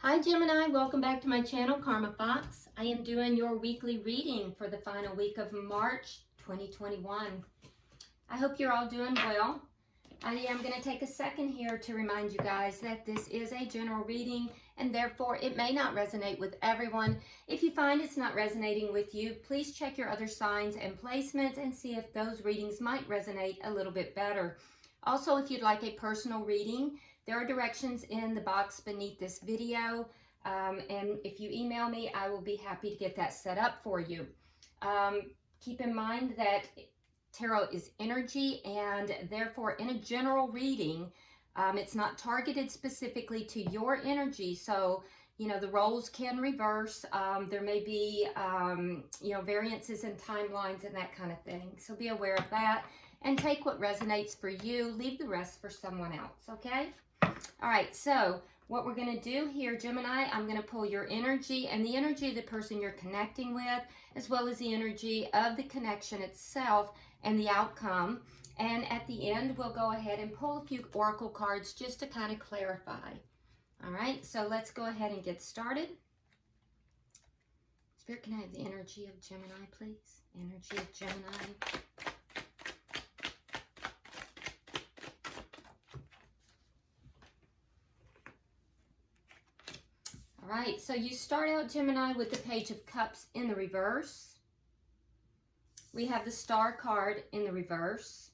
Hi Gemini, welcome back to my channel, Karma Fox. I am doing your weekly reading for the final week of March 2021. I hope you're all doing well. I am going to take a second here to remind you guys that this is a general reading and therefore it may not resonate with everyone. If you find it's not resonating with you, please check your other signs and placements and see if those readings might resonate a little bit better. Also, if you'd like a personal reading, there are directions in the box beneath this video, and if you email me, I will be happy to get that set up for you. Keep in mind that tarot is energy, and therefore in a general reading, it's not targeted specifically to your energy. So, you know, the roles can reverse. There may be, variances in timelines and that kind of thing. So be aware of that and take what resonates for you. Leave the rest for someone else, okay? All right, so what we're going to do here, Gemini, I'm going to pull your energy and the energy of the person you're connecting with, as well as the energy of the connection itself and the outcome. And at the end, we'll go ahead and pull a few oracle cards just to kind of clarify. All right, so let's go ahead and get started. Spirit, can I have the energy of Gemini, please? Energy of Gemini. All right, so you start out, Gemini, with the Page of Cups in the reverse. We have the Star card in the reverse.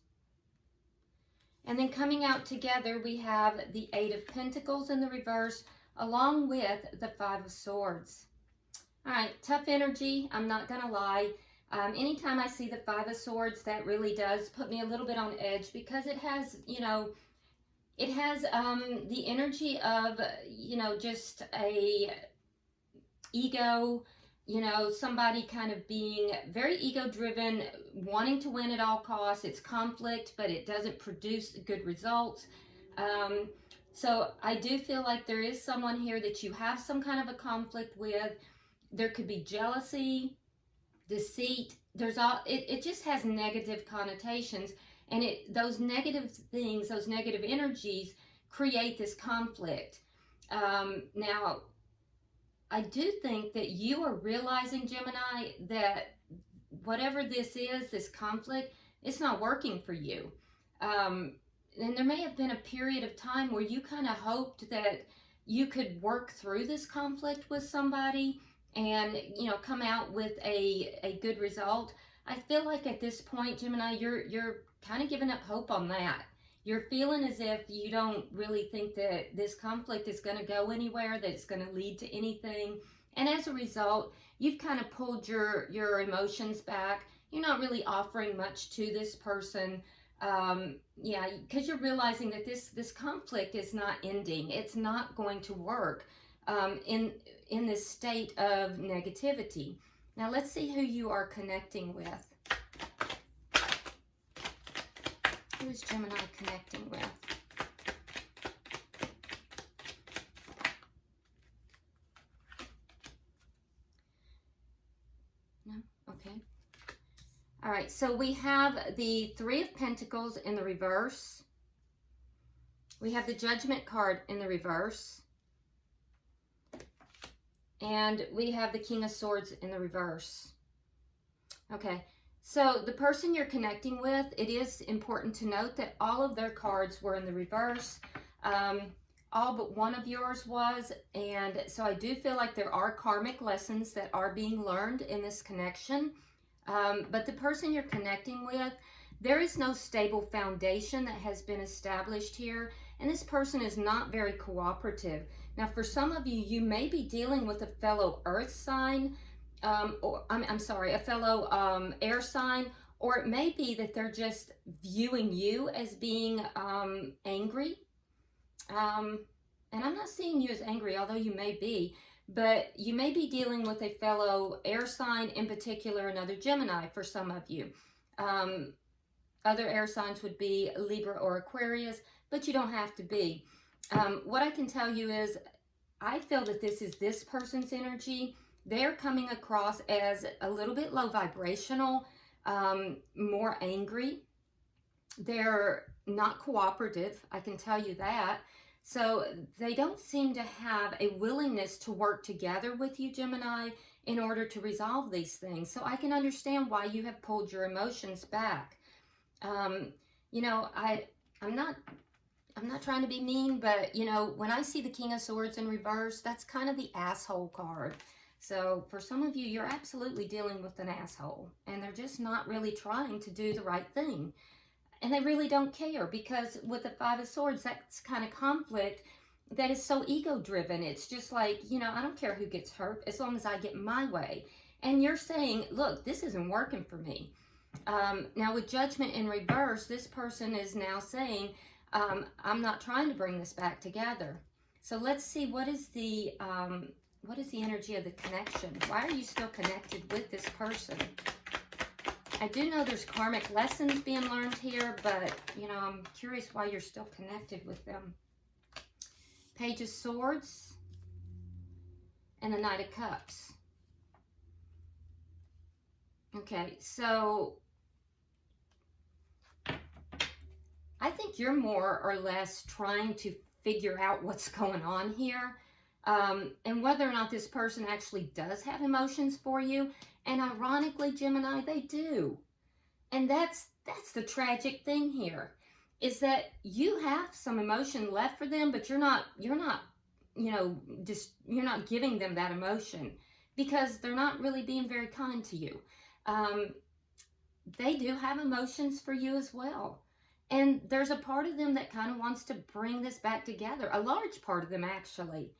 And then coming out together, we have the Eight of Pentacles in the reverse, along with the Five of Swords. All right, tough energy, I'm not going to lie. Anytime I see the Five of Swords, that really does put me a little bit on edge because it has, it has the energy of, just a ego, somebody kind of being very ego-driven, wanting to win at all costs. It's conflict, but it doesn't produce good results. So I do feel like there is someone here that you have some kind of a conflict with. There could be jealousy, deceit. It just has negative connotations. And those negative things, those negative energies create this conflict. Now, I do think that you are realizing, Gemini, that whatever this is, this conflict, it's not working for you. And there may have been a period of time where you kind of hoped that you could work through this conflict with somebody and, come out with a good result. I feel like at this point, Gemini, you're kind of giving up hope on that. You're feeling as if you don't really think that this conflict is going to go anywhere, that it's going to lead to anything. And as a result, you've kind of pulled your emotions back. You're not really offering much to this person. Because you're realizing that this conflict is not ending. It's not going to work in this state of negativity. Now let's see who you are connecting with. Who is Gemini connecting with? No? Okay. All right, so we have the Three of Pentacles in the reverse. We have the Judgment card in the reverse. And we have the King of Swords in the reverse. Okay. So the person you're connecting with, it is important to note that all of their cards were in the reverse. All but one of yours was. And so I do feel like there are karmic lessons that are being learned in this connection. But the person you're connecting with, there is no stable foundation that has been established here. And this person is not very cooperative. Now, for some of you, you may be dealing with a fellow earth sign, a fellow air sign, or it may be that they're just viewing you as being angry. And I'm not seeing you as angry, although you may be, but you may be dealing with a fellow air sign, in particular another Gemini for some of you. Other air signs would be Libra or Aquarius, but you don't have to be. What I can tell you is I feel that this is this person's energy. They're coming across as a little bit low vibrational, more angry. They're not cooperative, I can tell you that. So they don't seem to have a willingness to work together with you, Gemini, in order to resolve these things. So I can understand why you have pulled your emotions back. You know, I'm not trying to be mean, but, you know, when I see the King of Swords in reverse, that's kind of the asshole card. So for some of you, you're absolutely dealing with an asshole, and they're just not really trying to do the right thing. And they really don't care, because with the Five of Swords, that's kind of conflict that is so ego-driven. It's just like, you know, I don't care who gets hurt as long as I get my way. And you're saying, look, this isn't working for me. Now with Judgment in reverse, this person is now saying, I'm not trying to bring this back together. So let's see, what is the energy of the connection? Why are you still connected with this person? I do know there's karmic lessons being learned here, but, you know, I'm curious why you're still connected with them. Page of Swords and the Knight of Cups. Okay, so I think you're more or less trying to figure out what's going on here, and whether or not this person actually does have emotions for you. And ironically, Gemini, they do. And that's the tragic thing here, is that you have some emotion left for them, but you're not, you know, you're not giving them that emotion because they're not really being very kind to you. They do have emotions for you as well. And there's a part of them that kind of wants to bring this back together, a large part of them actually.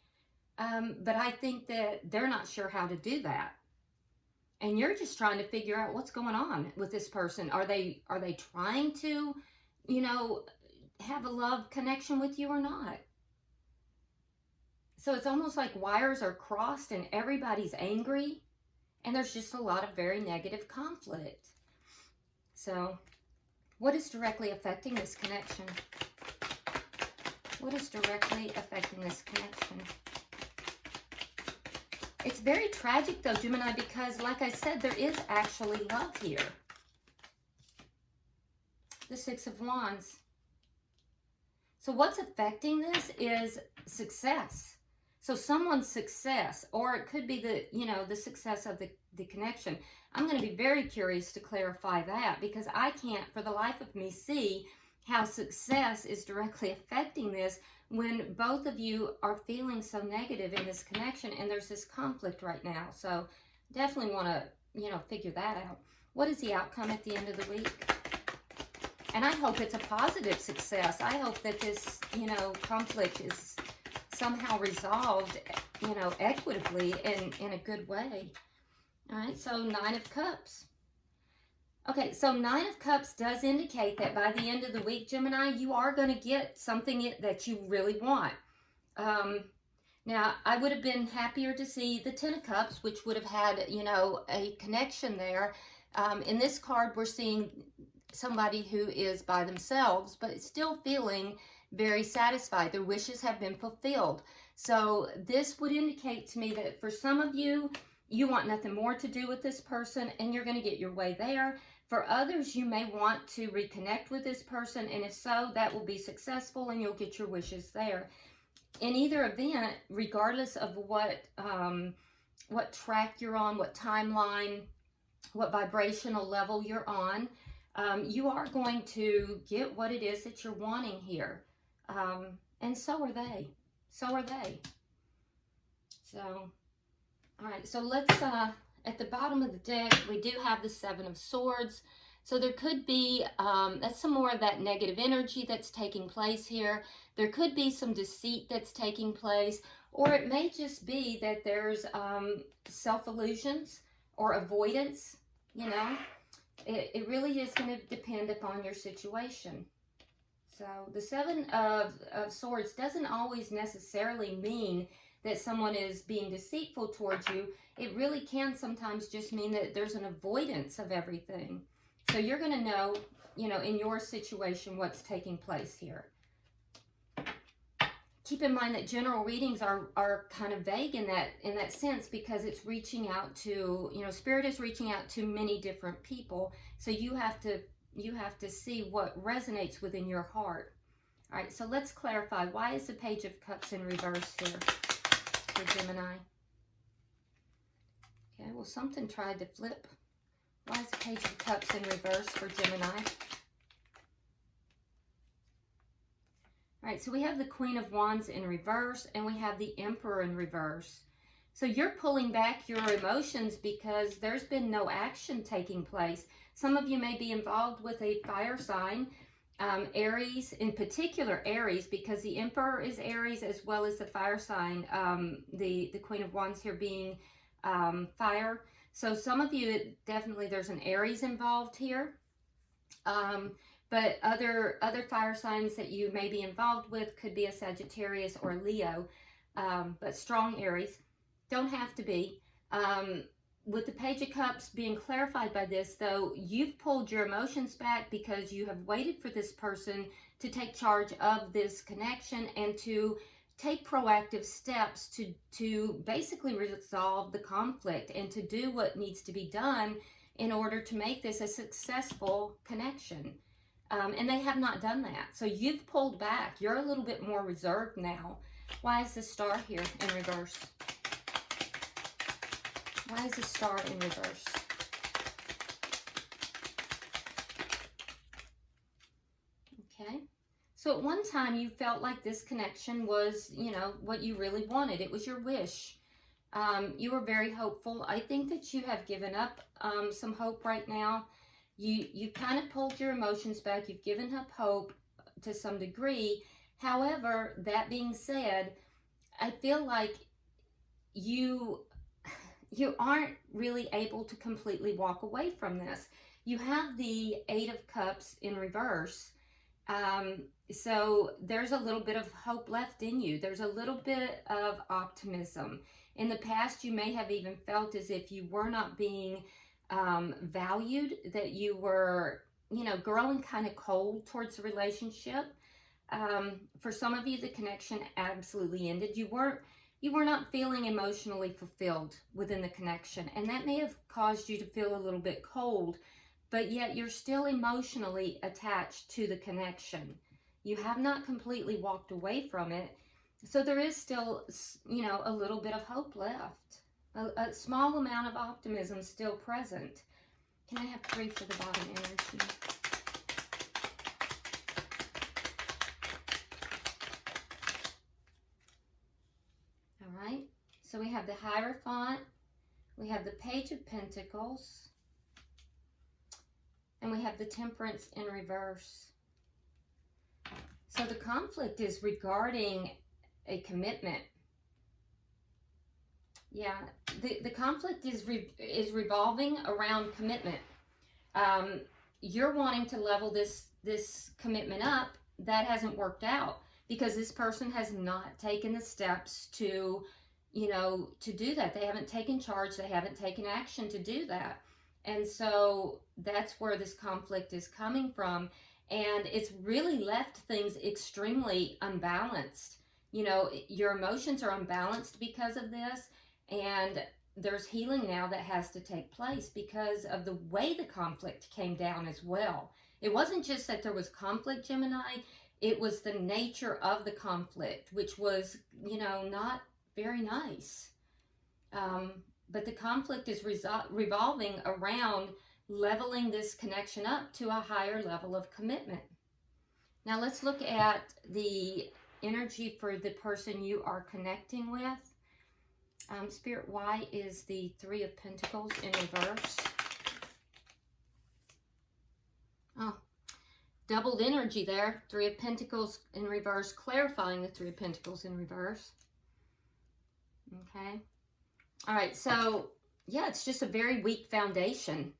But I think that they're not sure how to do that. And you're just trying to figure out what's going on with this person. Are they trying to, you know, have a love connection with you or not? So it's almost like wires are crossed and everybody's angry. And there's just a lot of very negative conflict. So what is directly affecting this connection? What is directly affecting this connection? It's very tragic though, Gemini, because like I said, there is actually love here. The Six of Wands. So what's affecting this is success. So someone's success, or it could be the, you know, the success of the connection. I'm going to be very curious to clarify that, because I can't for the life of me see how success is directly affecting this when both of you are feeling so negative in this connection and there's this conflict right now. So definitely want to, you know, figure that out. What is the outcome at the end of the week? And I hope it's a positive success. I hope that this, you know, conflict is somehow resolved, you know, equitably in a good way. All right, so Nine of Cups. Okay, so Nine of Cups does indicate that by the end of the week, Gemini, you are going to get something that you really want. Now, I would have been happier to see the Ten of Cups, which would have had, you know, a connection there. In this card, we're seeing somebody who is by themselves, but still feeling very satisfied. Their wishes have been fulfilled. So this would indicate to me that for some of you, you want nothing more to do with this person and you're going to get your way there. For others, you may want to reconnect with this person, and if so, that will be successful and you'll get your wishes there. In either event, regardless of what track you're on, what timeline, what vibrational level you're on, you are going to get what it is that you're wanting here. And so are they. So are they. So, all right, so let's, at the bottom of the deck, we do have the Seven of Swords. So there could be, that's some more of that negative energy that's taking place here. There could be some deceit that's taking place, or it may just be that there's self-illusions or avoidance, you know. It really is going to depend upon your situation. So the Seven of Swords doesn't always necessarily mean that someone is being deceitful towards you. It really can sometimes just mean that there's an avoidance of everything. So you're going to know, you know, in your situation what's taking place here. Keep in mind that general readings are kind of vague in that sense, because it's reaching out to, you know, Spirit is reaching out to many different people. So you have to see what resonates within your heart. All right, so let's clarify. Why is the Page of Cups in reverse here for Gemini? Okay, well, something tried to flip. Why is the Page of Cups in reverse for Gemini? All right, so we have the Queen of Wands in reverse, and we have the Emperor in reverse. So you're pulling back your emotions because there's been no action taking place. Some of you may be involved with a fire sign, Aries, in particular Aries, because the Emperor is Aries as well as the fire sign, the Queen of Wands here being fire. So some of you, definitely there's an Aries involved here. But other fire signs that you may be involved with could be a Sagittarius or Leo, but strong Aries. Don't have to be. With the Page of Cups being clarified by this, though, you've pulled your emotions back because you have waited for this person to take charge of this connection and to take proactive steps to basically resolve the conflict and to do what needs to be done in order to make this a successful connection. And they have not done that. So you've pulled back. You're a little bit more reserved now. Why is the Star here in reverse? Why is the Star in reverse? Okay. So at one time you felt like this connection was, you know, what you really wanted. It was your wish. You were very hopeful. I think that you have given up some hope right now. You kind of pulled your emotions back. You've given up hope to some degree. However, that being said, I feel like you aren't really able to completely walk away from this. You have the Eight of Cups in reverse. So there's a little bit of hope left in you. There's a little bit of optimism. In the past, you may have even felt as if you were not being valued, that you were, you know, growing kind of cold towards the relationship. For some of you, the connection absolutely ended. You were not feeling emotionally fulfilled within the connection, and that may have caused you to feel a little bit cold, but yet you're still emotionally attached to the connection. You have not completely walked away from it, so there is still, you know, a little bit of hope left. A small amount of optimism still present. Can I have 3 for the bottom energy? All right. So we have the Hierophant, we have the Page of Pentacles, and we have the Temperance in reverse. So the conflict is regarding a commitment. Yeah, the conflict is revolving around commitment. You're wanting to level this commitment up. That hasn't worked out because this person has not taken the steps to, you know, to do that. They haven't taken charge. They haven't taken action to do that. And so that's where this conflict is coming from. And it's really left things extremely unbalanced. You know, your emotions are unbalanced because of this. And there's healing now that has to take place because of the way the conflict came down as well. It wasn't just that there was conflict, Gemini. It was the nature of the conflict, which was, you know, not very nice. But the conflict is revolving around leveling this connection up to a higher level of commitment. Now let's look at the energy for the person you are connecting with. Spirit, why is the 3 of Pentacles in reverse? Oh, doubled energy there. 3 of Pentacles in reverse, clarifying the 3 of Pentacles in reverse. Okay. All right, so yeah, it's just a very weak foundation.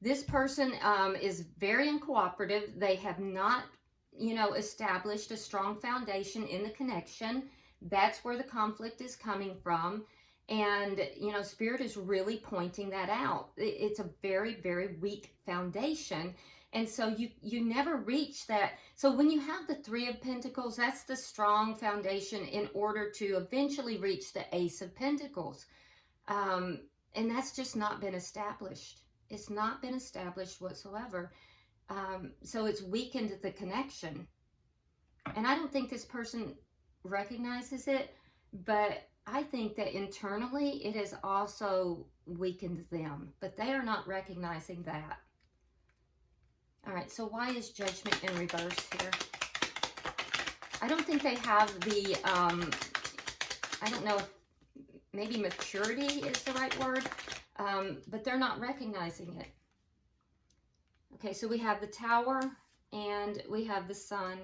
This person is very uncooperative. They have not, you know, established a strong foundation in the connection. That's where the conflict is coming from. And, you know, Spirit is really pointing that out. It's a very, very weak foundation. And so you never reach that. So when you have the 3 of Pentacles, that's the strong foundation in order to eventually reach the Ace of Pentacles. And that's just not been established. It's not been established whatsoever. So it's weakened the connection. And I don't think this person recognizes it, but I think that internally it has also weakened them, but they are not recognizing that. All right, so why is Judgment in reverse here? I don't think they have the, I don't know if maybe maturity is the right word, but they're not recognizing it. Okay, so we have the Tower and we have the Sun.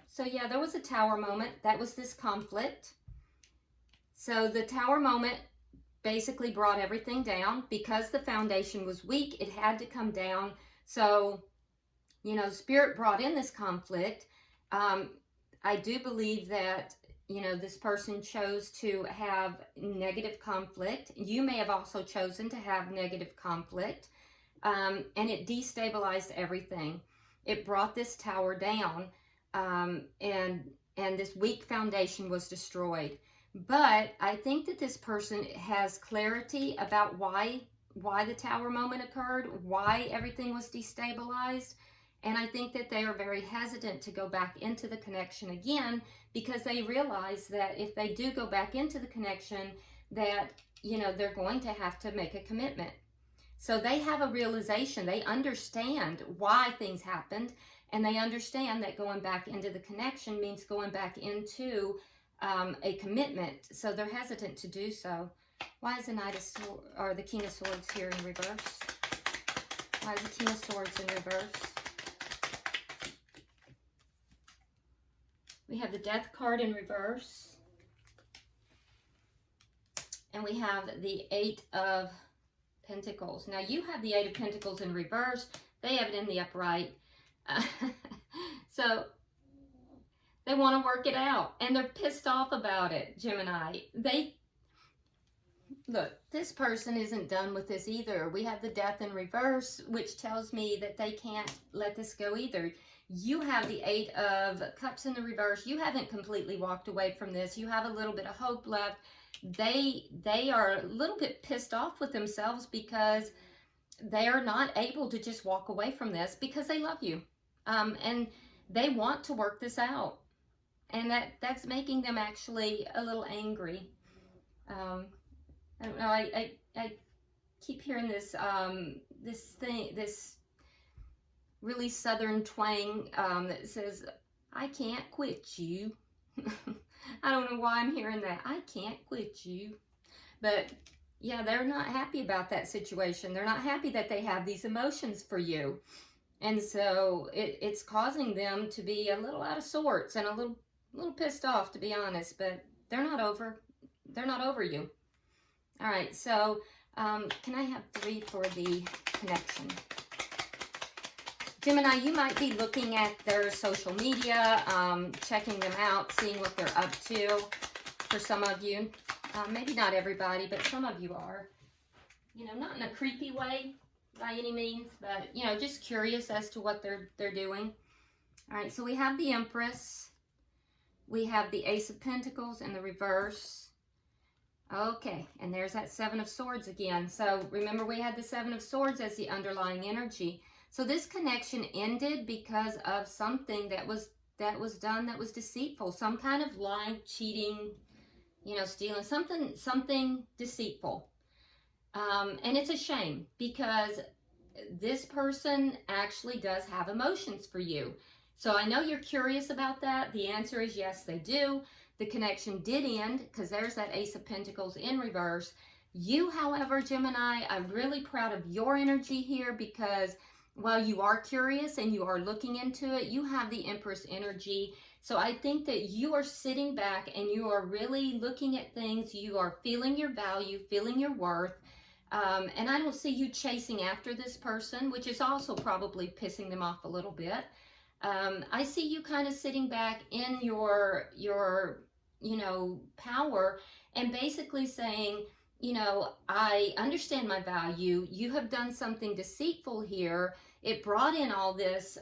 So yeah, there was a Tower moment. That was this conflict. So the Tower moment basically brought everything down. Because the foundation was weak, it had to come down. So, you know, Spirit brought in this conflict. I do believe that, you know, this person chose to have negative conflict. You may have also chosen to have negative conflict. And it destabilized everything. It brought this Tower down, and this weak foundation was destroyed. But I think that this person has clarity about why the Tower moment occurred, why everything was destabilized. And I think that they are very hesitant to go back into the connection again, because they realize that if they do go back into the connection, that, you know, they're going to have to make a commitment. So they have a realization, they understand why things happened, and they understand that going back into the connection means going back into a commitment. So they're hesitant to do so. Why is the Knight of Swords, or the King of Swords here in reverse? Why is the King of Swords in reverse? We have the Death card in reverse. And we have the Eight of Pentacles. Now you have the Eight of Pentacles in reverse. They have it in the upright. So they want to work it out. And they're pissed off about it, Gemini. Look, this person isn't done with this either. We have the Death in reverse, which tells me that they can't let this go either. You have the Eight of Cups in the reverse. You haven't completely walked away from this. You have a little bit of hope left. They are a little bit pissed off with themselves because they are not able to just walk away from this because they love you. And they want to work this out. And that's making them actually a little angry. I don't know, I keep hearing this, this really southern twang that says, I can't quit you. I don't know why I'm hearing that. I can't quit you. But yeah, they're not happy about that situation. They're not happy that they have these emotions for you. And so it's causing them to be a little out of sorts and a little pissed off, to be honest. But they're not over you. All right, so can I have 3 for the connection? Gemini, you might be looking at their social media, checking them out, seeing what they're up to. For some of you, maybe not everybody, but some of you are. You know, not in a creepy way by any means, but, you know, just curious as to what they're doing. All right, so we have the Empress. We have the Ace of Pentacles in the reverse. Okay, and there's that Seven of Swords again. So remember, we had the Seven of Swords as the underlying energy. So this connection ended because of something that was done that was deceitful. Some kind of lying, cheating, you know, stealing, something deceitful. And it's a shame because this person actually does have emotions for you. So I know you're curious about that. The answer is yes, they do. The connection did end because there's that Ace of Pentacles in reverse. You, however, Gemini, I'm really proud of your energy here because while you are curious and you are looking into it, you have the Empress energy. So I think that you are sitting back and you are really looking at things. You are feeling your value, feeling your worth. And I don't see you chasing after this person, which is also probably pissing them off a little bit. I see you kind of sitting back in your you know, power and basically saying, you know, I understand my value. You have done something deceitful here. It brought in all this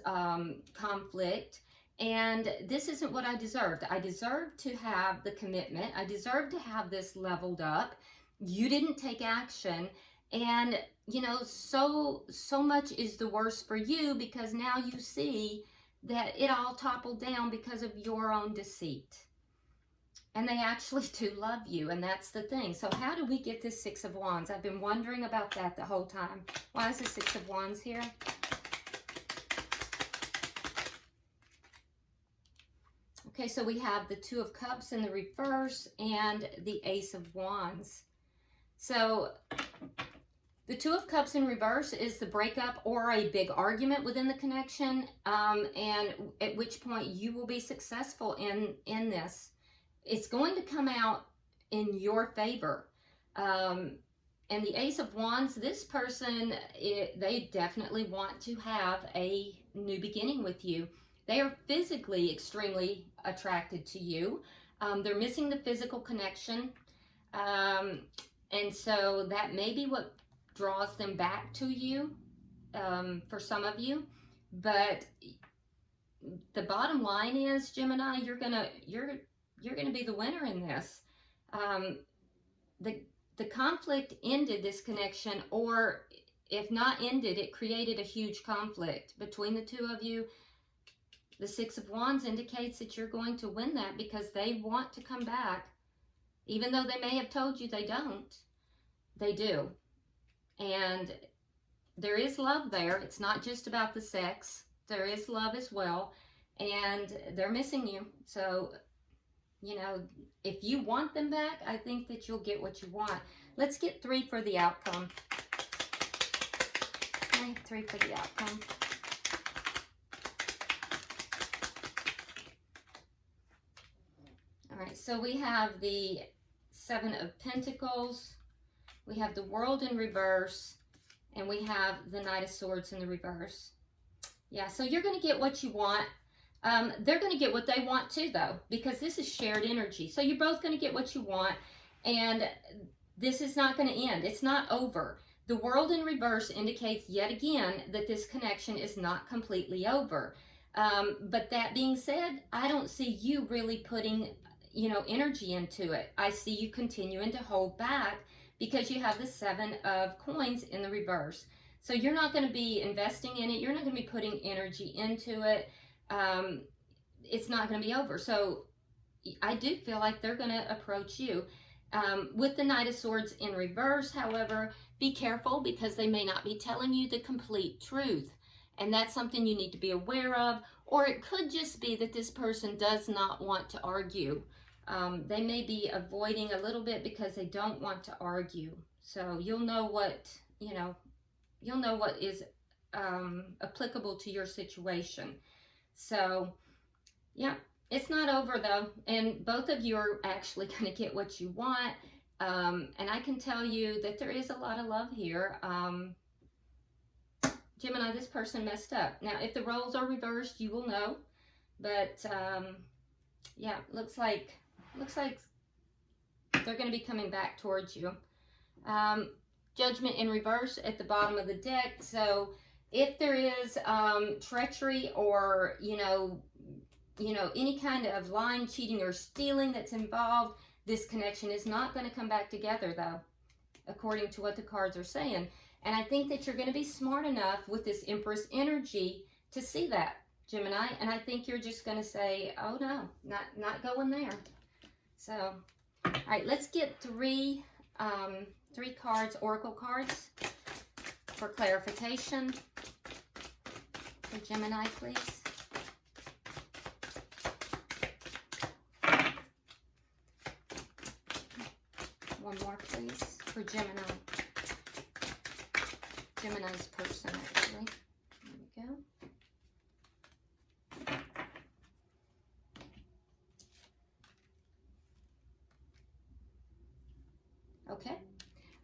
conflict, and this isn't what I deserved. I deserved to have the commitment. I deserved to have this leveled up. You didn't take action, and you know, so much is the worse for you because now you see that it all toppled down because of your own deceit. And they actually do love you, and that's the thing. So how do we get this Six of Wands? I've been wondering about that the whole time. Why is the Six of Wands here? Okay, so we have the Two of Cups in the reverse and the Ace of Wands. So the Two of Cups in reverse is the breakup or a big argument within the connection, and at which point you will be successful in this. It's going to come out in your favor. And the Ace of Wands, this person, they definitely want to have a new beginning with you. They are physically extremely attracted to you. They're missing the physical connection. And so that may be what draws them back to you for some of you. But the bottom line is, Gemini, you're gonna be the winner in this. The conflict ended this connection, or if not ended, it created a huge conflict between the two of you. The Six of Wands indicates that you're going to win that because they want to come back. Even though they may have told you they don't, they do. And there is love there. It's not just about the sex. There is love as well. And they're missing you. So, you know, if you want them back, I think that you'll get what you want. Let's get 3 for the outcome. Okay, 3 for the outcome. All right, so we have the Seven of Pentacles, we have the World in reverse, and we have the Knight of Swords in the reverse. Yeah, so you're going to get what you want. They're going to get what they want too, though, because this is shared energy. So you're both going to get what you want, and this is not going to end. It's not over. The World in reverse indicates yet again that this connection is not completely over. But that being said, I don't see you really putting, you know, energy into it. I see you continuing to hold back because you have the Seven of Coins in the reverse. So you're not going to be investing in it. You're not going to be putting energy into it. It's not going to be over. So I do feel like they're going to approach you. With the Knight of Swords in reverse, however, be careful because they may not be telling you the complete truth. And that's something you need to be aware of. Or it could just be that this person does not want to argue. They may be avoiding a little bit because they don't want to argue. So you'll know what, you know, you'll know what is applicable to your situation. So, yeah, it's not over though. And both of you are actually going to get what you want. And I can tell you that there is a lot of love here. Gemini, this person messed up. Now, if the roles are reversed, you will know. But, yeah, looks like they're going to be coming back towards you. Judgment in reverse at the bottom of the deck. So if there is treachery or, you know, any kind of lying, cheating, or stealing that's involved, this connection is not going to come back together, though, according to what the cards are saying. And I think that you're going to be smart enough with this Empress energy to see that, Gemini. And I think you're just going to say, oh, no, not going there. So, all right, let's get three cards, oracle cards, for clarification. For Gemini, please. One more, please, for Gemini. Gemini's person, actually. There we go. Okay.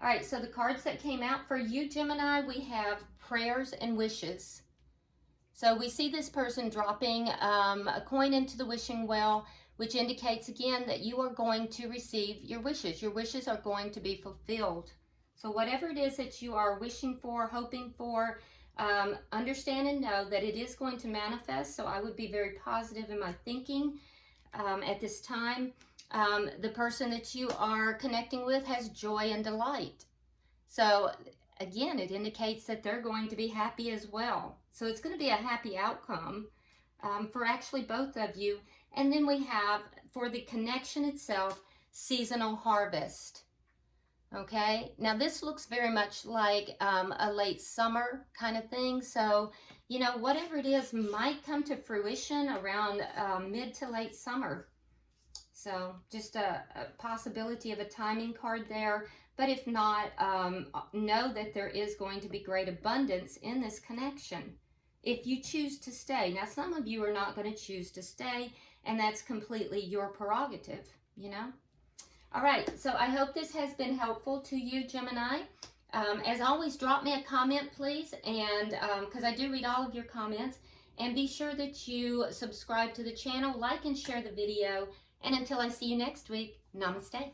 All right, so the cards that came out for you, Gemini, we have prayers and wishes. So we see this person dropping a coin into the wishing well, which indicates again that you are going to receive your wishes. Your wishes are going to be fulfilled. So whatever it is that you are wishing for, hoping for, understand and know that it is going to manifest. So I would be very positive in my thinking at this time. The person that you are connecting with has joy and delight. So again, it indicates that they're going to be happy as well. So it's going to be a happy outcome. for actually both of you. And then we have, for the connection itself, seasonal harvest. Okay, now this looks very much like a late summer kind of thing. So, you know, whatever it is might come to fruition around mid to late summer. So just a possibility of a timing card there. But if not, know that there is going to be great abundance in this connection if you choose to stay. Now, some of you are not going to choose to stay, and that's completely your prerogative, you know. All right, so I hope this has been helpful to you, Gemini. As always, drop me a comment, please, and because I do read all of your comments. And be sure that you subscribe to the channel, like and share the video. And until I see you next week, namaste.